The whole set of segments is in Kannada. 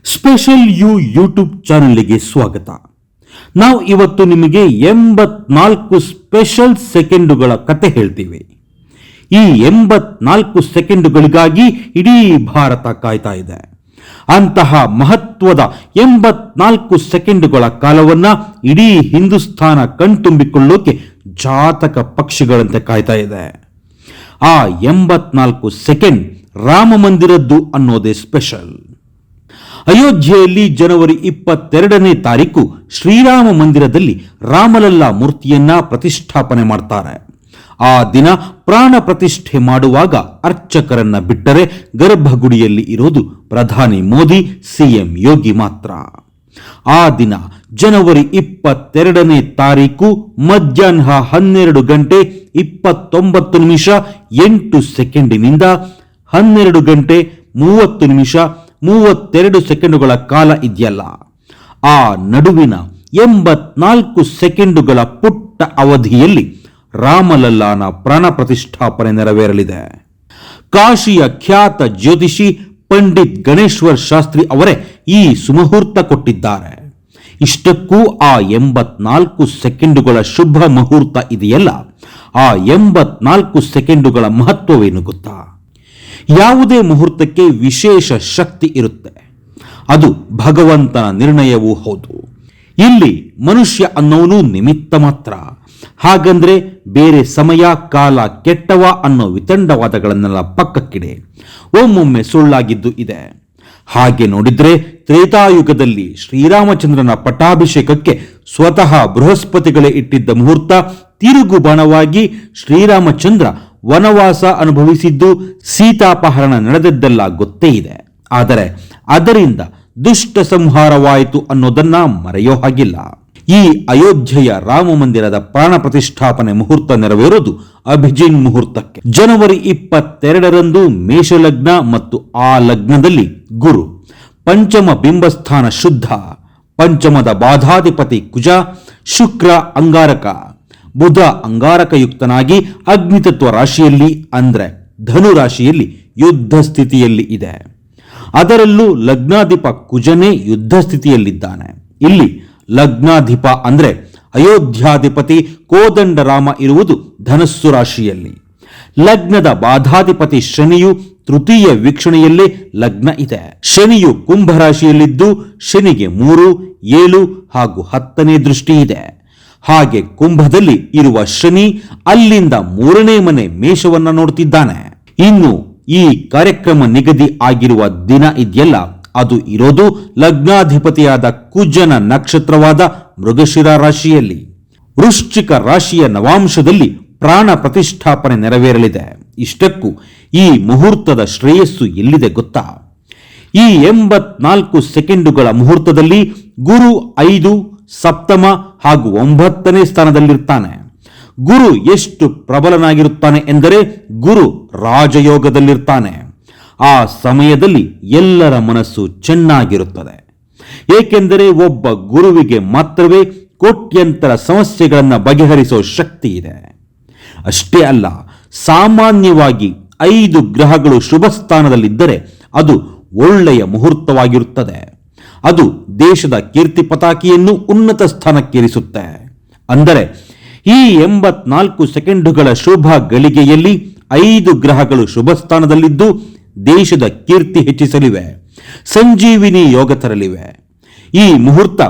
ಸ್ಪೆಷಲ್ ಯೂಟ್ಯೂಬ್ ಚಾನೆಲ್ಗೆ ಸ್ವಾಗತ. ನಾವು ಇವತ್ತು ನಿಮಗೆ 84 ಸ್ಪೆಷಲ್ ಸೆಕೆಂಡುಗಳ ಕತೆ ಹೇಳ್ತೀವಿ. ಈ 84 ಸೆಕೆಂಡುಗಳಿಗಾಗಿ ಇಡೀ ಭಾರತ ಕಾಯ್ತಾ ಇದೆ. ಅಂತಹ ಮಹತ್ವದ 84 ಸೆಕೆಂಡುಗಳ ಕಾಲವನ್ನ ಇಡೀ ಹಿಂದೂಸ್ತಾನ ಕಣ್ತುಂಬಿಕೊಳ್ಳೋಕೆ ಜಾತಕ ಪಕ್ಷಿಗಳಂತೆ ಕಾಯ್ತಾ ಇದೆ. ಆ 84 ಸೆಕೆಂಡ್ ರಾಮ ಮಂದಿರದ್ದು ಅನ್ನೋದೇ ಸ್ಪೆಷಲ್. ಅಯೋಧ್ಯೆಯಲ್ಲಿ ಜನವರಿ 22ನೇ ತಾರೀಕು ಶ್ರೀರಾಮ ಮಂದಿರದಲ್ಲಿ ರಾಮಲಲ್ಲಾ ಮೂರ್ತಿಯನ್ನ ಪ್ರತಿಷ್ಠಾಪನೆ ಮಾಡ್ತಾರೆ. ಆ ದಿನ ಪ್ರಾಣ ಪ್ರತಿಷ್ಠೆ ಮಾಡುವಾಗ ಅರ್ಚಕರನ್ನ ಬಿಟ್ಟರೆ ಗರ್ಭಗುಡಿಯಲ್ಲಿ ಇರೋದು ಪ್ರಧಾನಿ ಮೋದಿ, ಸಿಎಂ ಯೋಗಿ ಮಾತ್ರ. ಆ ದಿನ ಜನವರಿ 22ನೇ ತಾರೀಕು ಮಧ್ಯಾಹ್ನ 12 ಗಂಟೆ 29 ನಿಮಿಷ 8 ಸೆಕೆಂಡಿನಿಂದ 12 ಗಂಟೆ 30 ನಿಮಿಷ 32 ಸೆಕೆಂಡುಗಳ ಕಾಲ ಇದೆಯಲ್ಲ, ಆ ನಡುವಿನ 84 ಸೆಕೆಂಡುಗಳ ಪುಟ್ಟ ಅವಧಿಯಲ್ಲಿ ರಾಮಲಲ್ಲಾನ ಪ್ರಾಣ ಪ್ರತಿಷ್ಠಾಪನೆ ನೆರವೇರಲಿದೆ. ಕಾಶಿಯ ಖ್ಯಾತ ಜ್ಯೋತಿಷಿ ಪಂಡಿತ್ ಗಣೇಶ್ವರ್ ಶಾಸ್ತ್ರಿ ಅವರೇ ಈ ಸುಮುಹೂರ್ತ ಕೊಟ್ಟಿದ್ದಾರೆ. ಇಷ್ಟಕ್ಕೂ ಆ 84 ಸೆಕೆಂಡುಗಳ ಶುಭ ಮುಹೂರ್ತ ಇದೆಯಲ್ಲ, ಆ 84 ಸೆಕೆಂಡುಗಳ ಮಹತ್ವವೇನು ಗೊತ್ತಾ? ಯಾವುದೇ ಮುಹೂರ್ತಕ್ಕೆ ವಿಶೇಷ ಶಕ್ತಿ ಇರುತ್ತೆ. ಅದು ಭಗವಂತನ ನಿರ್ಣಯವೂ ಹೌದು. ಇಲ್ಲಿ ಮನುಷ್ಯ ಅನ್ನೋನು ನಿಮಿತ್ತ ಮಾತ್ರ. ಹಾಗಂದ್ರೆ ಬೇರೆ ಸಮಯ ಕಾಲ ಕೆಟ್ಟವ ಅನ್ನೋ ವಿತಂಡವಾದಗಳನ್ನೆಲ್ಲ ಪಕ್ಕಕ್ಕಿಡೆ. ಒಮ್ಮೊಮ್ಮೆ ಸುಳ್ಳಾಗಿದ್ದು ಇದೆ. ಹಾಗೆ ನೋಡಿದ್ರೆ ತ್ರೇತಾಯುಗದಲ್ಲಿ ಶ್ರೀರಾಮಚಂದ್ರನ ಪಟ್ಟಾಭಿಷೇಕಕ್ಕೆ ಸ್ವತಃ ಬೃಹಸ್ಪತಿಗಳೇ ಇಟ್ಟಿದ್ದ ಮುಹೂರ್ತ ತಿರುಗು ಬಾಣವಾಗಿ ಶ್ರೀರಾಮಚಂದ್ರ ವನವಾಸ ಅನುಭವಿಸಿದ್ದು, ಸೀತಾಪಹರಣ ನಡೆದದ್ದೆಲ್ಲ ಗೊತ್ತೇ ಇದೆ. ಆದರೆ ಅದರಿಂದ ದುಷ್ಟ ಸಂಹಾರವಾಯಿತು ಅನ್ನೋದನ್ನ ಮರೆಯೋ ಹಾಗಿಲ್ಲ. ಈ ಅಯೋಧ್ಯೆಯ ರಾಮ ಮಂದಿರದ ಪ್ರಾಣ ಪ್ರತಿಷ್ಠಾಪನೆ ಮುಹೂರ್ತ ನೆರವೇರೋದು ಅಭಿಜಿನ್ ಮುಹೂರ್ತಕ್ಕೆ. ಜನವರಿ 22ರಂದು ಮೇಷಲಗ್ನ ಮತ್ತು ಆ ಲಗ್ನದಲ್ಲಿ ಗುರು, ಪಂಚಮ ಬಿಂಬಸ್ಥಾನ ಶುದ್ಧ, ಪಂಚಮದ ಬಾಧಾಧಿಪತಿ ಕುಜ, ಶುಕ್ರ ಅಂಗಾರಕ, ಬುಧ ಅಂಗಾರಕಯುಕ್ತನಾಗಿ ಅಗ್ನಿತತ್ವ ರಾಶಿಯಲ್ಲಿ ಅಂದ್ರೆ ಧನು ರಾಶಿಯಲ್ಲಿ ಯುದ್ಧ ಸ್ಥಿತಿಯಲ್ಲಿ ಇದೆ. ಅದರಲ್ಲೂ ಲಗ್ನಾಧಿಪ ಕುಜನೇ ಯುದ್ಧ ಸ್ಥಿತಿಯಲ್ಲಿದ್ದಾನೆ. ಇಲ್ಲಿ ಲಗ್ನಾಧಿಪ ಅಂದ್ರೆ ಅಯೋಧ್ಯಾಧಿಪತಿ ಕೋದಂಡರಾಮ ಇರುವುದು ಧನಸ್ಸು ರಾಶಿಯಲ್ಲಿ. ಲಗ್ನದ ಬಾಧಾಧಿಪತಿ ಶನಿಯು ತೃತೀಯ ವೀಕ್ಷಣೆಯಲ್ಲೇ ಲಗ್ನ ಇದೆ. ಶನಿಯು ಕುಂಭ ರಾಶಿಯಲ್ಲಿದ್ದು ಶನಿಗೆ 3, 7 ಹಾಗೂ 10ನೇ ದೃಷ್ಟಿ ಇದೆ. ಹಾಗೆ ಕುಂಭದಲ್ಲಿ ಇರುವ ಶನಿ ಅಲ್ಲಿಂದ 3ನೇ ಮನೆ ಮೇಷವನ್ನ ನೋಡ್ತಿದ್ದಾನೆ. ಇನ್ನು ಈ ಕಾರ್ಯಕ್ರಮ ನಿಗದಿ ಆಗಿರುವ ದಿನ ಇದೆಯಲ್ಲ, ಅದು ಇರೋದು ಲಗ್ನಾಧಿಪತಿಯಾದ ಕುಜನ ನಕ್ಷತ್ರವಾದ ಮೃಗಶಿರ ರಾಶಿಯಲ್ಲಿ. ವೃಶ್ಚಿಕ ರಾಶಿಯ ನವಾಂಶದಲ್ಲಿ ಪ್ರಾಣ ಪ್ರತಿಷ್ಠಾಪನೆ ನೆರವೇರಲಿದೆ. ಇಷ್ಟಕ್ಕೂ ಈ ಮುಹೂರ್ತದ ಶ್ರೇಯಸ್ಸು ಎಲ್ಲಿದೆ ಗೊತ್ತಾ? ಈ 84 ಸೆಕೆಂಡುಗಳ ಮುಹೂರ್ತದಲ್ಲಿ ಗುರು 5, ಸಪ್ತಮ ಹಾಗೂ 9ನೇ ಸ್ಥಾನದಲ್ಲಿರ್ತಾನೆ. ಗುರು ಎಷ್ಟು ಪ್ರಬಲನಾಗಿರುತ್ತಾನೆ ಎಂದರೆ ಗುರು ರಾಜಯೋಗದಲ್ಲಿರ್ತಾನೆ. ಆ ಸಮಯದಲ್ಲಿ ಎಲ್ಲರ ಮನಸ್ಸು ಚೆನ್ನಾಗಿರುತ್ತದೆ. ಏಕೆಂದರೆ ಒಬ್ಬ ಗುರುವಿಗೆ ಮಾತ್ರವೇ ಕೋಟ್ಯಂತರ ಸಮಸ್ಯೆಗಳನ್ನು ಬಗೆಹರಿಸೋ ಶಕ್ತಿ ಇದೆ. ಅಷ್ಟೇ ಅಲ್ಲ, ಸಾಮಾನ್ಯವಾಗಿ 5 ಗ್ರಹಗಳು ಶುಭ ಸ್ಥಾನದಲ್ಲಿದ್ದರೆ ಅದು ಒಳ್ಳೆಯ ಮುಹೂರ್ತವಾಗಿರುತ್ತದೆ. ಅದು ದೇಶದ ಕೀರ್ತಿ ಪತಾಕಿಯನ್ನು ಉನ್ನತ ಸ್ಥಾನಕ್ಕೇರಿಸುತ್ತೆ. ಅಂದರೆ ಈ 84 ಸೆಕೆಂಡುಗಳ ಶುಭ ಗಳಿಗೆಯಲ್ಲಿ 5 ಗ್ರಹಗಳು ಶುಭ ಸ್ಥಾನದಲ್ಲಿದ್ದು ದೇಶದ ಕೀರ್ತಿ ಹೆಚ್ಚಿಸಲಿವೆ, ಸಂಜೀವಿನಿ ಯೋಗ ತರಲಿವೆ. ಈ ಮುಹೂರ್ತ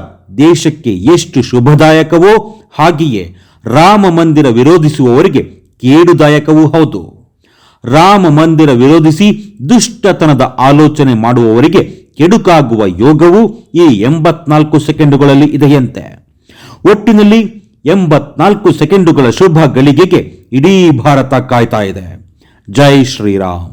ದೇಶಕ್ಕೆ ಎಷ್ಟು ಶುಭದಾಯಕವೋ ಹಾಗೆಯೇ ರಾಮ ಮಂದಿರ ವಿರೋಧಿಸುವವರಿಗೆ ಕೇಡುದಾಯಕವೂ ಹೌದು. ರಾಮ ಮಂದಿರ ವಿರೋಧಿಸಿ ದುಷ್ಟತನದ ಆಲೋಚನೆ ಮಾಡುವವರಿಗೆ ಕೆಡುಕಾಗುವ ಯೋಗವು ಈ 84 ಸೆಕೆಂಡುಗಳಲ್ಲಿ ಇದೆಯಂತೆ. ಒಟ್ಟಿನಲ್ಲಿ 84 ಸೆಕೆಂಡುಗಳ ಶುಭ ಗಳಿಗೆಗೆ ಇಡೀ ಭಾರತ ಕಾಯ್ತಾ ಇದೆ. ಜೈ ಶ್ರೀರಾಮ್.